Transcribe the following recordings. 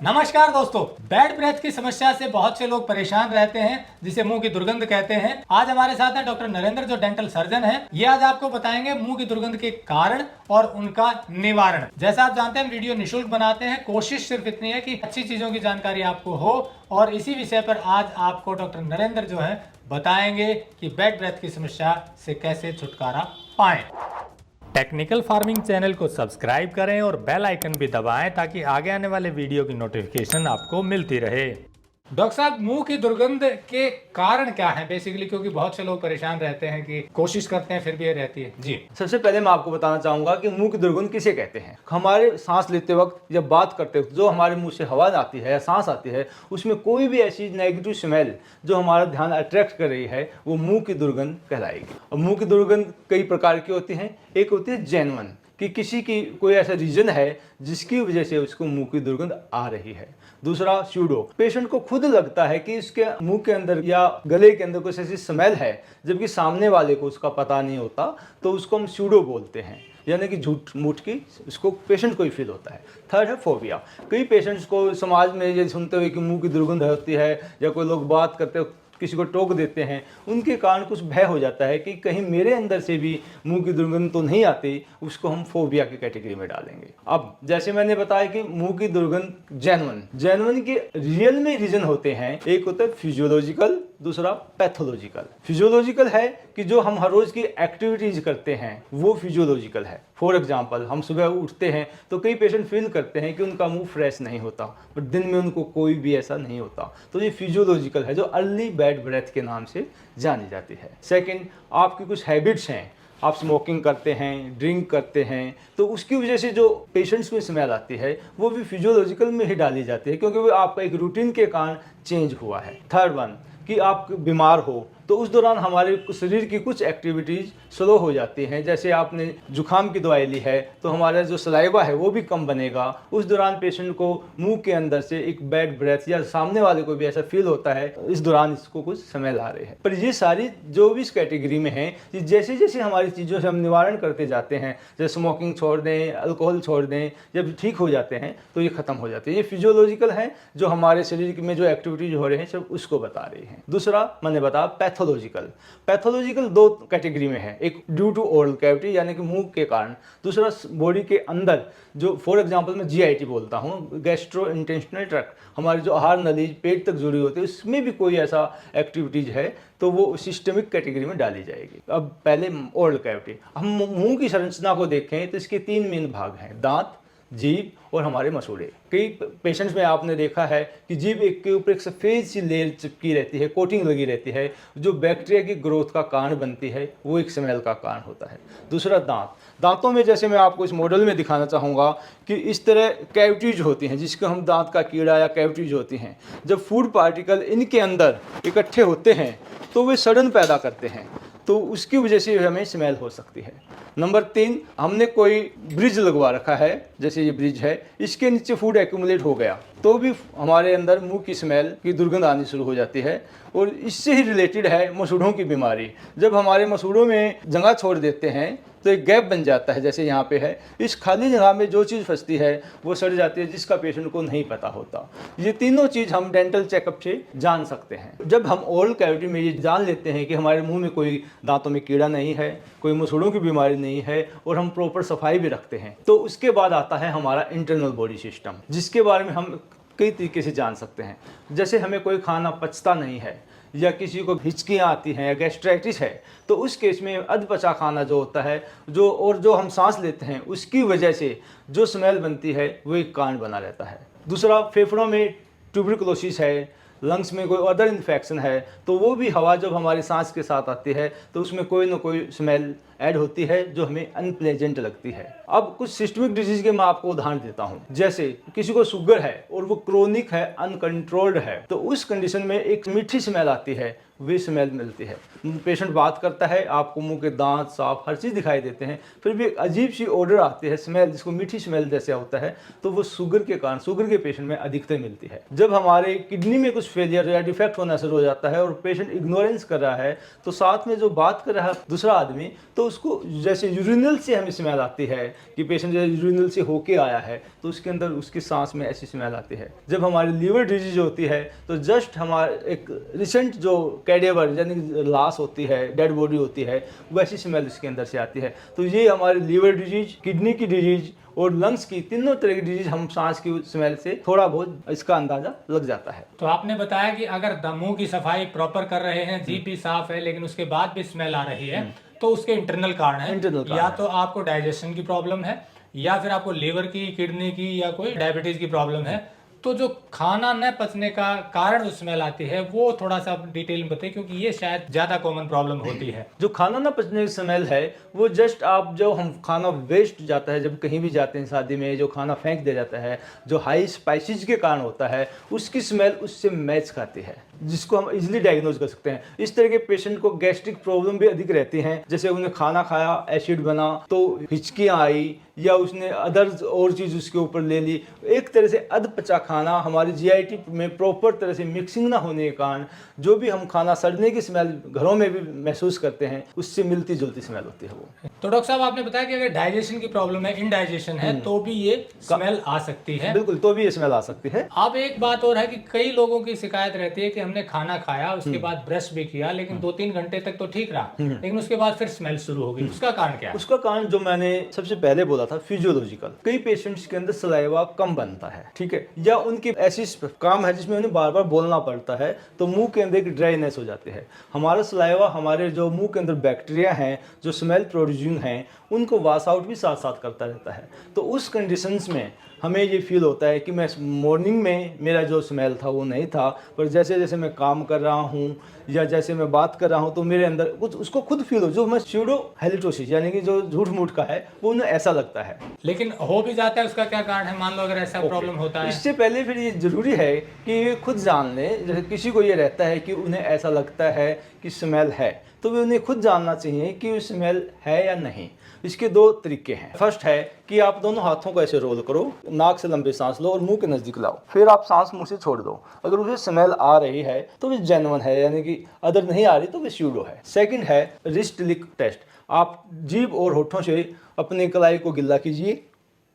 नमस्कार दोस्तों, bad breath की समस्या से बहुत से लोग परेशान रहते हैं, जिसे मुंह की दुर्गंध कहते हैं। आज हमारे साथ है डॉक्टर नरेंद्र, जो डेंटल सर्जन हैं। ये आज आपको बताएंगे मुंह की दुर्गंध के कारण और उनका निवारण। जैसा आप जानते हैं, वीडियो निःशुल्क बनाते हैं। कोशिश सिर्फ इतनी है कि अच्छी चीजों की जानकारी आपको हो, और इसी विषय पर आज आपको डॉक्टर नरेंद्र जो है बताएंगे कि बैड ब्रेथ की समस्या से कैसे छुटकारा पाएं। टेक्निकल फार्मिंग चैनल को सब्सक्राइब करें और बेल आइकन भी दबाएं ताकि आगे आने वाले वीडियो की नोटिफिकेशन आपको मिलती रहे। डॉक्टर साहब, मुंह की दुर्गंध के कारण क्या है बेसिकली, क्योंकि बहुत से लोग परेशान रहते हैं कि कोशिश करते हैं फिर भी ये रहती है। जी, सबसे पहले मैं आपको बताना चाहूंगा कि मुंह की दुर्गंध किसे कहते हैं। हमारे सांस लेते वक्त जब बात करते वक्त जो हमारे मुंह से हवा आती है या सांस आती है, उसमें कोई भी ऐसी नेगेटिव स्मेल जो हमारा ध्यान अट्रैक्ट कर रही है, वो मुंह की दुर्गंध कहलाएगी। और मुंह की दुर्गंध कई प्रकार की होती है। एक होती है जेन्युइन, कि किसी की कोई ऐसा रीजन है जिसकी वजह से उसको मुंह की दुर्गंध आ रही है। दूसरा स्यूडो, पेशेंट को खुद लगता है कि इसके मुंह के अंदर या गले के अंदर कुछ ऐसी स्मेल है, जबकि सामने वाले को उसका पता नहीं होता, तो उसको हम स्यूडो बोलते हैं, यानी कि झूठ मूठ की उसको पेशेंट को ही फील होता है। थर्ड है फोबिया। कई पेशेंट्स को समाज में ये सुनते हुए कि मुंह की दुर्गंध होती है, या कोई लोग बात करते किसी को टोक देते हैं, उनके कारण कुछ भय हो जाता है कि कहीं मेरे अंदर से भी मुंह की दुर्गंध तो नहीं आती। उसको हम फोबिया की कैटेगरी में डालेंगे। अब जैसे मैंने बताया कि मुंह की दुर्गंध जेन्युइन के रियल में रीजन होते हैं। एक होता है फिजियोलॉजिकल, दूसरा पैथोलॉजिकल। फिजियोलॉजिकल है कि जो हम हर रोज की एक्टिविटीज करते हैं वो फिजियोलॉजिकल है। फॉर एग्जाम्पल, हम सुबह उठते हैं तो कई पेशेंट फील करते हैं कि उनका मुंह फ्रेश नहीं होता, बट दिन में उनको कोई भी ऐसा नहीं होता, तो ये फिजियोलॉजिकल है, जो अर्ली बैड ब्रेथ के नाम से जानी जाती है। सेकेंड, आपकी कुछ हैबिट्स हैं, आप स्मोकिंग करते हैं, ड्रिंक करते हैं, तो उसकी वजह से जो पेशेंट्स में स्मेल आती है वो भी फिजियोलॉजिकल में ही डाली जाती है, क्योंकि वो आपका एक रूटीन के कारण चेंज हुआ है। थर्ड वन, कि आप बीमार हो तो उस दौरान हमारे शरीर की कुछ एक्टिविटीज़ स्लो हो जाती हैं। जैसे आपने जुखाम की दवाई ली है तो हमारा जो सलाइवा है वो भी कम बनेगा। उस दौरान पेशेंट को मुंह के अंदर से एक बैड ब्रेथ, या सामने वाले को भी ऐसा फील होता है इस दौरान इसको कुछ स्मेल आ रही है। पर ये सारी जो भी इस कैटेगरी में है, जैसे जैसे हमारी चीज़ों से हम निवारण करते जाते हैं, जैसे स्मोकिंग छोड़ दें, अल्कोहल छोड़ दें, जब ठीक हो जाते हैं तो ये खत्म हो जाती है। ये फिजियोलॉजिकल है, जो हमारे शरीर में जो एक्टिविटीज हो रही हैं सब उसको बता रही हैं। दूसरा मैंने बताया पैथोलॉजिकल दो कैटेगरी में है। एक ड्यू टू ओरल कैविटी, यानी कि मुंह के कारण। दूसरा बॉडी के अंदर, जो फॉर एग्जांपल मैं जीआईटी बोलता हूँ, गैस्ट्रो इंटेस्टाइनल ट्रैक्ट, हमारी जो आहार नली पेट तक जुड़ी होती है, उसमें भी कोई ऐसा एक्टिविटीज है तो वो सिस्टमिक कैटेगरी में डाली जाएगी। अब पहले ओरल कैविटी, हम मुंह की संरचना को देखें तो इसके 3 मेन भाग हैं, दांत, जीभ और हमारे मसूड़े। कई पेशेंट्स में आपने देखा है कि जीभ एक के ऊपर एक सफ़ेद सी लेयर चिपकी रहती है, कोटिंग लगी रहती है, जो बैक्टीरिया की ग्रोथ का कारण बनती है, वो एक स्मेल का कारण होता है। दूसरा दांतों में, जैसे मैं आपको इस मॉडल में दिखाना चाहूँगा कि इस तरह कैविटीज होती हैं, जिसको हम दांत का कीड़ा या कैविटीज होती हैं। जब फूड पार्टिकल इनके अंदर इकट्ठे होते हैं तो वे सड़न पैदा करते हैं, तो उसकी वजह से हमें स्मेल हो सकती है। नंबर 3, हमने कोई ब्रिज लगवा रखा है, जैसे ये ब्रिज है, इसके नीचे फूड एक्यूमुलेट हो गया तो भी हमारे अंदर मुंह की स्मेल की दुर्गंध आनी शुरू हो जाती है। और इससे ही रिलेटेड है मसूड़ों की बीमारी। जब हमारे मसूड़ों में जगह छोड़ देते हैं तो एक गैप बन जाता है, जैसे यहाँ पे है। इस खाली जगह में जो चीज़ फंसती है वो सड़ जाती है, जिसका पेशेंट को नहीं पता होता। ये तीनों चीज़ हम डेंटल चेकअप से जान सकते हैं। जब हम ओरल कैविटी में ये जान लेते हैं कि हमारे मुंह में कोई दांतों में कीड़ा नहीं है, कोई मसूड़ों की बीमारी नहीं है, और हम प्रॉपर सफाई भी रखते हैं, तो उसके बाद आता है हमारा इंटरनल बॉडी सिस्टम, जिसके बारे में हम कई तरीके से जान सकते हैं। जैसे हमें कोई खाना पचता नहीं है, या किसी को हिचकियाँ आती हैं या गैस्ट्राइटिस है, तो उस केस में अधपचा खाना जो होता है, जो हम सांस लेते हैं उसकी वजह से जो स्मेल बनती है वो एक कारण बना रहता है। दूसरा, फेफड़ों में ट्यूबरकुलोसिस है, लंग्स में कोई अदर इन्फेक्शन है, तो वो भी हवा जब हमारी सांस के साथ आती है तो उसमें कोई ना कोई स्मेल ऐड होती है जो हमें अनप्लेजेंट लगती है। अब कुछ सिस्टमिक डिजीज के मैं आपको उदाहरण देता हूँ। जैसे किसी को शुगर है और वो क्रोनिक है, अनकंट्रोल्ड है, तो उस कंडीशन में एक मीठी स्मेल आती है, वे स्मेल मिलती है। पेशेंट बात करता है, आपको मुंह के दांत साफ हर चीज़ दिखाई देते हैं, फिर भी एक अजीब सी ऑर्डर आती है, स्मेल, जिसको मीठी स्मेल जैसे होता है, तो वो शुगर के कारण, शुगर के पेशेंट में अधिकतर मिलती है। जब हमारे किडनी में कुछ फेलियर या डिफेक्ट होना शुरू हो जाता है और पेशेंट इग्नोरेंस कर रहा है, तो साथ में जो बात कर रहा है दूसरा आदमी, तो उसको जैसे यूरिनल से हमें स्मेल आती है कि पेशेंट जैसे यूरिनल से होके आया है तो उसके अंदर उसकी सांस में ऐसी स्मेल आती है। जब हमारी लीवर डिजीज होती है तो जस्ट हमारे एक रिसेंट जो कैडेवर यानी लाश होती है, डेड बॉडी होती है, वैसी स्मेल इसके अंदर से आती है। तो ये हमारी लीवर डिजीज, किडनी की डिजीज और लंग्स की तीनों तरह की डिजीज हम सांस की स्मेल से थोड़ा बहुत इसका अंदाजा लग जाता है। तो आपने बताया कि अगर मुंह की सफाई प्रॉपर कर रहे हैं, जीभ भी साफ है, लेकिन उसके बाद भी स्मेल आ रही है, तो उसके इंटरनल कारण है। या तो आपको डाइजेशन की प्रॉब्लम है, या फिर आपको लीवर की, किडनी की, या कोई डायबिटीज की प्रॉब्लम है। तो जो खाना न पचने का कारण स्मेल आती है वो थोड़ा सा डिटेल में बताइए, क्योंकि ये शायद ज्यादा कॉमन प्रॉब्लम होती है। जो खाना ना पचने की स्मेल है वो जस्ट आप जो हम खाना वेस्ट जाता है, जब कहीं भी जाते हैं शादी में जो खाना फेंक दिया जाता है, जो हाई स्पाइसेस के कारण होता है, उसकी स्मेल उससे मैच खाती है, जिसको हम इजीली डायग्नोज कर सकते हैं। इस तरह के पेशेंट को गैस्ट्रिक प्रॉब्लम भी अधिक रहती हैं, जैसे उन्हें खाना खाया, एसिड बना तो हिचकियाँ आई, या उसने अदर्स और चीज़ उसके ऊपर ले ली। एक तरह से अध पचा खाना हमारी जीआईटी में प्रॉपर तरह से मिक्सिंग ना होने के कारण जो भी हम खाना सड़ने की स्मेल घरों में भी महसूस करते हैं, उससे मिलती जुलती स्मेल होती है वो। तो डॉक्टर साहब आपने बताया कि अगर डाइजेशन की प्रॉब्लम है, इनडाइजेशन है, तो भी ये स्मेल आ सकती है। बिल्कुल, तो भी ये स्मेल आ सकती है। अब एक बात और है कि कई लोगों की शिकायत रहती है कि हमने खाना खाया, उसके बाद ब्रश भी किया, लेकिन 2-3 घंटे तक तो ठीक रहा, लेकिन उसके बाद फिर स्मेल शुरू हो गई। उसका कारण क्या है? उसका कारण जो मैंने सबसे पहले बोला था, फिजियोलॉजिकल। कई पेशेंट्स के अंदर सलाइवा कम बनता है, ठीक है, या उनकी ऐसी काम है जिसमें उन्हें बार बार बोलना पड़ता है, तो मुंह के अंदर एक ड्राइनेस हो जाती है। हमारा सलाइवा हमारे जो मुंह के अंदर बैक्टीरिया हैं जो स्मेल प्रोड्यूसिंग हैं, उनको वाश आउट भी साथ साथ करता रहता है। तो उस कंडीशंस में हमें ये फील होता है कि मैं मॉर्निंग में मेरा जो स्मेल था वो नहीं था, पर जैसे जैसे मैं काम कर रहा हूँ या जैसे मैं बात कर रहा हूँ तो मेरे अंदर कुछ उसको खुद फील हो, जो मैं स्यूडो हेलिटोसिस यानी कि जो झूठ मूठ का है वो उन्हें ऐसा लगता है। लेकिन हो भी जाता है, उसका क्या कारण है? मान लो अगर ऐसा प्रॉब्लम होता है, इससे पहले फिर ये जरूरी है कि ये खुद जान ले। जैसे किसी को ये रहता है कि उन्हें ऐसा लगता है कि स्मेल है, तो वे उन्हें खुद जानना चाहिए कि स्मेल है या नहीं। इसके 2 तरीके हैं। फर्स्ट है कि आप दोनों हाथों को ऐसे रोल करो, नाक से लंबी सांस लो और मुंह के नज़दीक लाओ, फिर आप सांस मुंह से छोड़ दो। अगर उसे स्मेल आ रही है तो वे जेन्युइन है, यानी कि अदर नहीं आ रही तो वे स्यूडो है। सेकंड है रिस्ट लिक टेस्ट। आप जीभ और होठों से अपनी कलाई को गिल्ला कीजिए,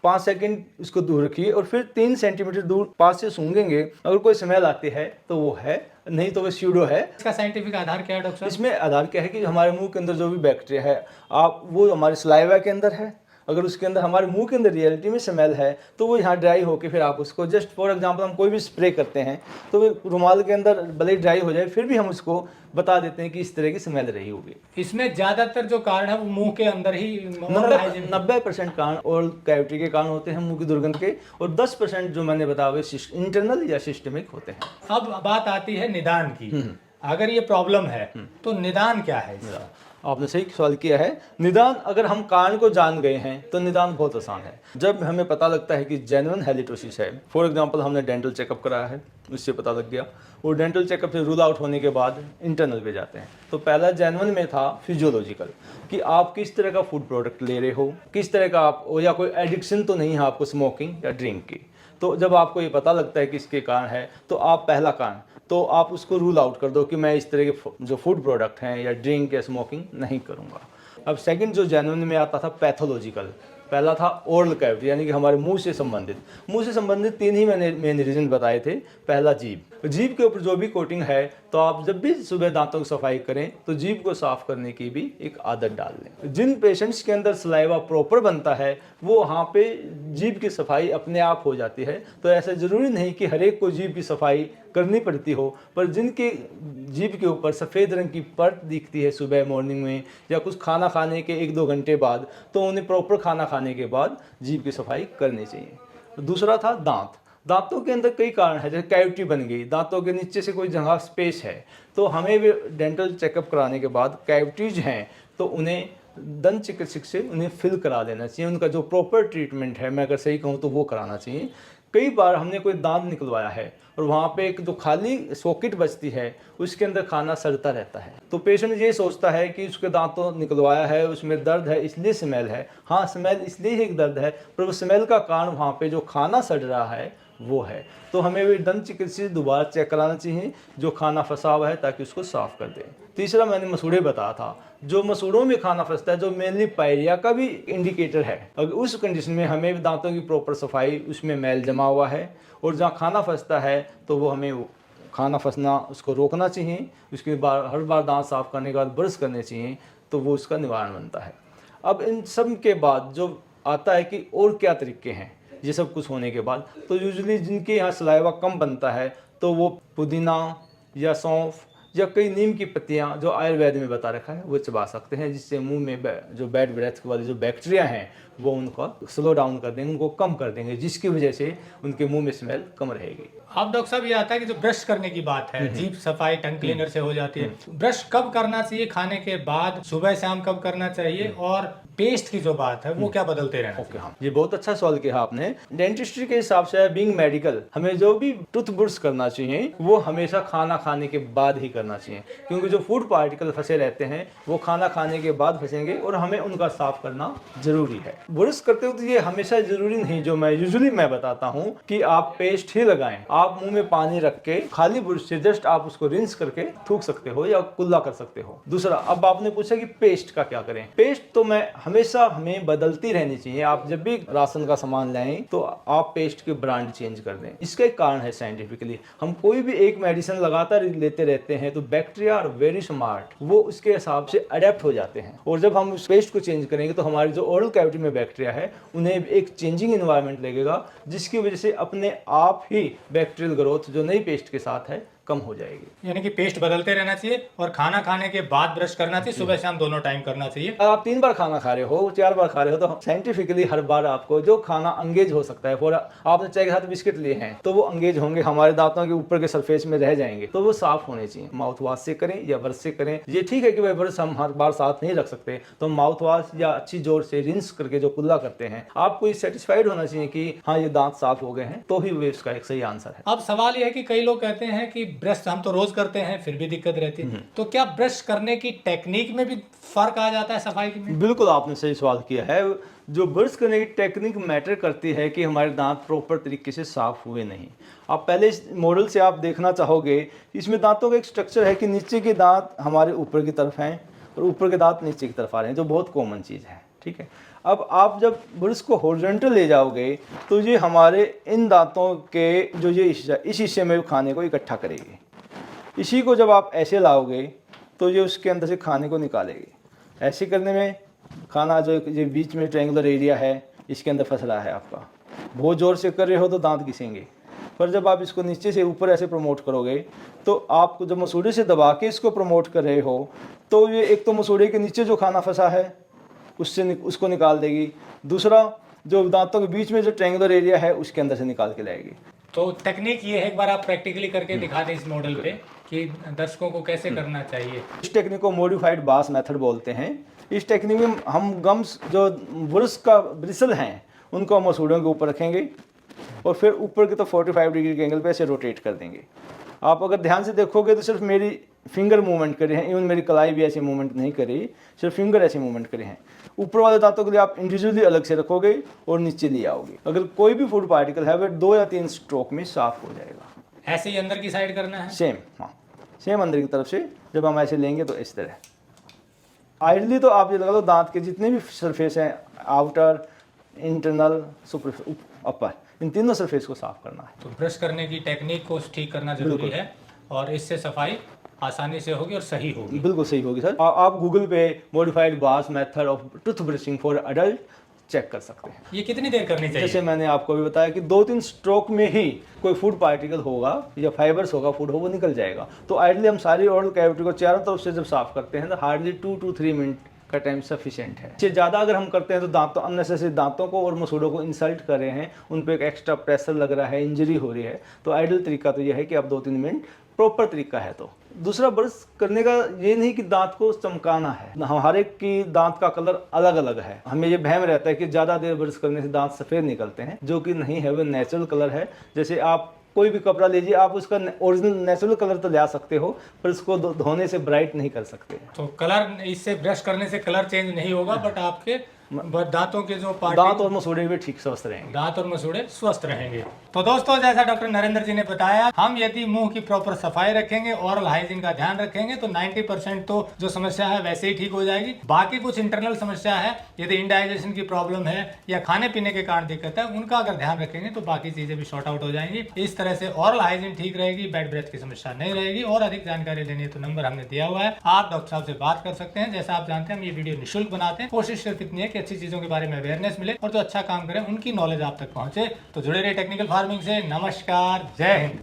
5 सेकंड इसको दूर रखिए और फिर 3 सेंटीमीटर दूर पास से सूंघेंगे। अगर कोई स्मेल आती है तो वो है, नहीं तो वो स्यूडो है। इसका साइंटिफिक आधार क्या है डॉक्टर साहब? इसमें आधार क्या है कि हमारे मुंह के अंदर जो भी बैक्टीरिया है आप वो हमारे सलाइवा के अंदर है, अगर उसके अंदर हमारे मुंह के अंदर रियलिटी में स्मेल है तो वो यहाँ ड्राई होके फिर आप उसको जस्ट फॉर एग्जांपल हम कोई भी स्प्रे करते हैं तो वो रुमाल के अंदर भले ड्राई हो जाए फिर भी हम उसको बता देते हैं कि इस तरह की स्मेल रही होगी। इसमें ज्यादातर जो कारण है वो मुंह के अंदर ही 90% कारण ओरल कैविटी के कारण होते हैं, मुंह की दुर्गंध के, और 10% जो मैंने बताया वो इंटरनल या सिस्टमिक होते हैं। अब बात आती है निदान की। अगर ये प्रॉब्लम है तो निदान क्या है इसका? आपने सही सवाल किया है। निदान, अगर हम कारण को जान गए हैं तो निदान बहुत आसान है। जब हमें पता लगता है कि जेन्युइन हेलिटोसिस है, फॉर एग्जांपल हमने डेंटल चेकअप कराया है, उससे पता लग गया, और डेंटल चेकअप से रूल आउट होने के बाद इंटरनल पे जाते हैं। तो पहला जेन्युइन में था फिजियोलॉजिकल, कि आप किस तरह का फूड प्रोडक्ट ले रहे हो, किस तरह का आप, या कोई एडिक्शन तो नहीं है आपको स्मोकिंग या ड्रिंक की। तो जब आपको ये पता लगता है कि इसके कारण है तो आप पहला कारण तो आप उसको रूल आउट कर दो कि मैं इस तरह के जो फूड प्रोडक्ट हैं या ड्रिंक या स्मोकिंग नहीं करूँगा। अब सेकंड जो जेन्युइन में आता था पैथोलॉजिकल, पहला था ओरल कैविटी यानी कि हमारे मुंह से संबंधित 3 ही मैंने मेन रीजन बताए थे। पहला जीभ के ऊपर जो भी कोटिंग है, तो आप जब भी सुबह दांतों की सफाई करें तो जीभ को साफ करने की भी एक आदत डाल लें। जिन पेशेंट्स के अंदर सलाइवा प्रॉपर बनता है वो वहाँ पे जीभ की सफाई अपने आप हो जाती है। तो ऐसा ज़रूरी नहीं कि हर एक को जीभ की सफाई करनी पड़ती हो, पर जिनके जीभ के ऊपर सफ़ेद रंग की परत दिखती है सुबह मॉर्निंग में या कुछ खाना खाने के 1-2 घंटे बाद, तो उन्हें प्रॉपर खाना खाने के बाद जीभ की सफाई करनी चाहिए। दूसरा था दांतों के अंदर कई कारण है, जैसे कैविटी बन गई, दांतों के नीचे से कोई जगह स्पेस है, तो हमें भी डेंटल चेकअप कराने के बाद कैविटीज हैं तो उन्हें दंत चिकित्सक से उन्हें फिल करा देना चाहिए। उनका जो प्रॉपर ट्रीटमेंट है, मैं अगर सही कहूँ तो वो कराना चाहिए। कई बार हमने कोई दांत निकलवाया है और वहाँ पे एक जो खाली सॉकेट बचती है उसके अंदर खाना सड़ता रहता है, तो पेशेंट ये सोचता है कि उसके दांतों निकलवाया है, उसमें दर्द है इसलिए स्मेल है। हाँ, स्मेल इसलिए ही एक दर्द है, पर वो स्मेल का कारण वहाँ पे जो खाना सड़ रहा है वो है। तो हमें भी दंत चिकित्सक दोबारा चेक कराना चाहिए जो खाना फंसा हुआ है, ताकि उसको साफ कर दें। तीसरा मैंने मसूड़े बताया था, जो मसूड़ों में खाना फंसता है, जो मेनली पायरिया का भी इंडिकेटर है। अगर उस कंडीशन में हमें दांतों की प्रॉपर सफाई, उसमें मैल जमा हुआ है और जहाँ खाना फंसता है तो वो हमें खाना फंसना उसको रोकना चाहिए। उसके बाद हर बार दांत साफ करने के बाद ब्रश करने चाहिए, तो वो उसका निवारण बनता है। अब इन सब के बाद जो आता है कि और क्या तरीके हैं, ये सब कुछ होने के बाद तो यूजुअली जिनके यहाँ सलाइवा कम बनता है तो वो पुदीना या सौंफ या कई नीम की पत्तियाँ जो आयुर्वेद में बता रखा है वो चबा सकते हैं, जिससे मुंह में जो बैड ब्रेथ वाले जो बैक्टीरिया हैं वो उनको स्लो डाउन कर देंगे, उनको कम कर देंगे, जिसकी वजह से उनके मुंह में स्मेल कम रहेगी। अब डॉक्टर साहब ये आता है कि जो ब्रश करने की बात है, जीभ सफाई टंग क्लीनर से हो जाती है, ब्रश कब करना चाहिए, खाने के बाद, सुबह शाम कब करना चाहिए, और पेस्ट की जो बात है वो क्या बदलते रहना? ओके, हाँ, ये बहुत अच्छा सवाल किया आपने। डेंटिस्ट्री के हिसाब से बीइंग मेडिकल हमें जो भी टूथ ब्रश करना चाहिए वो हमेशा खाना खाने के बाद ही करना चाहिए, क्योंकि जो फूड पार्टिकल फंसे रहते हैं वो खाना खाने के बाद फंसेंगे और हमें उनका साफ करना जरूरी है। ब्रश करते वक्त ये हमेशा जरूरी नहीं, जो मैं बताता हूँ कि आप पेस्ट ही लगाएं। आप मुंह में पानी रख के खाली ब्रश से जस्ट आप उसको रिंस करके थूक सकते हो या कुल्ला कर सकते हो। दूसरा, अब आपने पूछा कि पेस्ट का क्या करें। पेस्ट तो मैं हमेशा हमें बदलती रहनी चाहिए। आप जब भी राशन का सामान लाएं तो आप पेस्ट की ब्रांड चेंज कर दें। इसका एक कारण है साइंटिफिकली, हम कोई भी एक मेडिसिन लगातार लेते रहते हैं तो बैक्टीरिया आर वेरी स्मार्ट, वो उसके हिसाब से अडेप्ट हो जाते हैं, और जब हम उस पेस्ट को चेंज करेंगे तो हमारी जो ओरल कैविटी में बैक्टीरिया है उन्हें एक चेंजिंग एनवायरनमेंट लगेगा, जिसकी वजह से अपने आप ही बैक्टीरियल ग्रोथ जो नई पेस्ट के साथ है कम हो जाएगी। यानी कि पेस्ट बदलते रहना चाहिए और खाना खाने के बाद ब्रश करना चाहिए, सुबह शाम दोनों टाइम करना चाहिए। अगर आप 3 बार खाना खा रहे हो, 4 बार खा रहे हो तो साइंटिफिकली हर बार आपको जो खाना अंगेज हो सकता है, फॉर आपने चाय के साथ बिस्किट लिए हैं तो वो अंगेज होंगे, हमारे दांतों के ऊपर के सरफेस में रह जाएंगे, तो वो साफ होने चाहिए। माउथ वॉश से करें या ब्रश से करें। ये ठीक है कि भाई ब्रश हम हर बार साथ नहीं रख सकते, तो माउथ वॉश या अच्छी जोर से रिंस करके जो कुल्ला करते हैं, आपको ये सेटिस्फाइड होना चाहिए कि हाँ ये दांत साफ हो गए हैं, तो ही वो इसका एक सही आंसर है। अब सवाल यह है कि कई लोग कहते हैं कि ब्रश हम तो रोज करते हैं फिर भी दिक्कत रहती है, तो क्या ब्रश करने की टेक्निक में भी फर्क आ जाता है सफाई में? बिल्कुल, आपने सही सवाल किया है। जो ब्रश करने की टेक्निक मैटर करती है कि हमारे दांत प्रॉपर तरीके से साफ हुए नहीं। आप पहले इस मॉडल से आप देखना चाहोगे, इसमें दांतों का एक स्ट्रक्चर है कि नीचे के दांत हमारे ऊपर की तरफ हैं और ऊपर के दांत नीचे की तरफ आ रहे हैं, जो बहुत कॉमन चीज़ है। ठीक है, अब आप जब ब्रश को हॉरिजॉन्टल ले जाओगे तो ये हमारे इन दांतों के जो ये इस हिस्से में खाने को इकट्ठा करेगी। इसी को जब आप ऐसे लाओगे तो ये उसके अंदर से खाने को निकालेगी। ऐसे करने में खाना जो ये बीच में ट्रायंगुलर एरिया है इसके अंदर फंस रहा है आपका। बहुत ज़ोर से कर रहे हो तो दांत घिसेंगे, पर जब आप इसको नीचे से ऊपर ऐसे प्रमोट करोगे तो आपको जब मसूड़े से दबा के इसको प्रमोट कर रहे हो तो ये एक तो मसूड़े के नीचे जो खाना फंसा है उसको निकाल देगी, दूसरा जो दांतों के बीच में जो ट्रायंगुलर एरिया है उसके अंदर से निकाल के लाएगी। तो टेक्निक ये है, एक बार आप प्रैक्टिकली करके दिखा दें इस मॉडल पे कि दर्शकों को कैसे करना चाहिए। इस टेक्निक को मॉडिफाइड बास मेथड बोलते हैं। इस टेक्निक में हम गम्स जो ब्रश का ब्रिसल हैं उनको हम मसूड़ों के ऊपर रखेंगे और फिर ऊपर की तो 45 डिग्री के एंगल पे ऐसे रोटेट कर देंगे। आप अगर ध्यान से देखोगे तो सिर्फ मेरी फिंगर मूवमेंट करे हैं, इवन मेरी कलाई भी ऐसे मूवमेंट नहीं करी, सिर्फ फिंगर ऐसे मूवमेंट करे हैं। ऊपर वाले दांतों के लिए आप इंडिविजुअली अलग से रखोगे और नीचे ले आओगे। अगर कोई भी फूड पार्टिकल है वह 2 या 3 स्ट्रोक में साफ हो जाएगा। ऐसे ही अंदर की साइड करना है सेम, हाँ सेम अंदर की तरफ से जब हम ऐसे लेंगे तो इस तरह। आइडली तो आप ये लगा लो दांत के जितने भी सरफेस हैं, आउटर, इंटरनल, सुपर, अपर, इन तीनों सरफेस को साफ करना है। तो ब्रश करने की टेक्निक को ठीक करना जरूरी है और इससे सफाई आसानी से होगी और सही होगी। बिल्कुल सही होगी सर। आप गूगल पे modified Bass method of tooth brushing for adult check कर सकते हैं। ये कितनी देर करनी चाहिए? जैसे मैंने आपको भी बताया कि 2-3 स्ट्रोक में ही कोई फूड पार्टिकल होगा या फाइबर्स होगा, फूड हो, वो निकल जाएगा। तो आइडली हम सारी ओरल कैविटी को चारों तरफ से जब साफ करते हैं तो हार्डली 2 to 3 मिनट का टाइम सफिशिएंट है। इससे ज़्यादा अगर हम करते हैं तो दांतों अननेसेसरी दांतों को और मसूड़ों को इंसल्ट कर रहे हैं, उन पर एक एक्स्ट्रा प्रेशर लग रहा है, इंजरी हो रही है। तो आइडियल तरीका तो यह है कि आप 2-3 मिनट प्रॉपर तरीका है। तो दूसरा, ब्रश करने का ये नहीं कि दांत को चमकाना है, हर एक की दांत का कलर अलग अलग है। हमें ये वहम रहता है कि ज़्यादा देर ब्रश करने से दांत सफ़ेद निकलते हैं, जो कि नहीं है, वो नेचुरल कलर है। जैसे आप कोई भी कपड़ा लीजिए, आप उसका ओरिजिनल नेचुरल कलर तो ला सकते हो पर उसको धोने से ब्राइट नहीं कर सकते। तो कलर इससे ब्रश करने से कलर चेंज नहीं होगा, बट आपके दांतों के जो दांत और मसूड़े भी ठीक स्वस्थ रहेंगे। दांत और मसूड़े स्वस्थ रहेंगे। तो दोस्तों, जैसा डॉक्टर नरेंद्र जी ने बताया, हम यदि मुंह की प्रॉपर सफाई रखेंगे, ओरल हाइजीन का ध्यान रखेंगे तो 90% तो जो समस्या है वैसे ही ठीक हो जाएगी। बाकी कुछ इंटरनल समस्या है, यदि इंडाइजेशन की प्रॉब्लम है या खाने पीने के कारण दिक्कत है, उनका अगर ध्यान रखेंगे तो बाकी चीजें भी शॉर्ट आउट हो जाएंगी। इस तरह से ओरल हाइजीन ठीक रहेगी, बैड ब्रेथ की समस्या नहीं रहेगी। और अधिक जानकारी लेनी है तो नंबर हमने दिया हुआ है, आप डॉक्टर साहब से बात कर सकते हैं। जैसा आप जानते हैं, हम ये वीडियो निःशुल्क बनाते हैं। कोशिश सिर्फ इतनी है कि अच्छी चीजों के बारे में अवेयरनेस मिले और जो अच्छा काम करें उनकी नॉलेज आप तक पहुंचे। तो जुड़े रहिए टेक्निकल फार्मिंग से। नमस्कार, जय हिंद।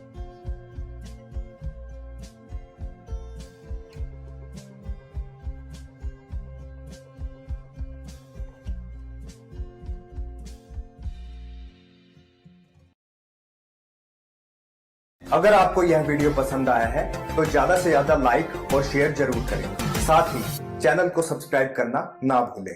अगर आपको यह वीडियो पसंद आया है तो ज्यादा से ज्यादा लाइक और शेयर जरूर करें। साथ ही चैनल को सब्सक्राइब करना ना भूलें।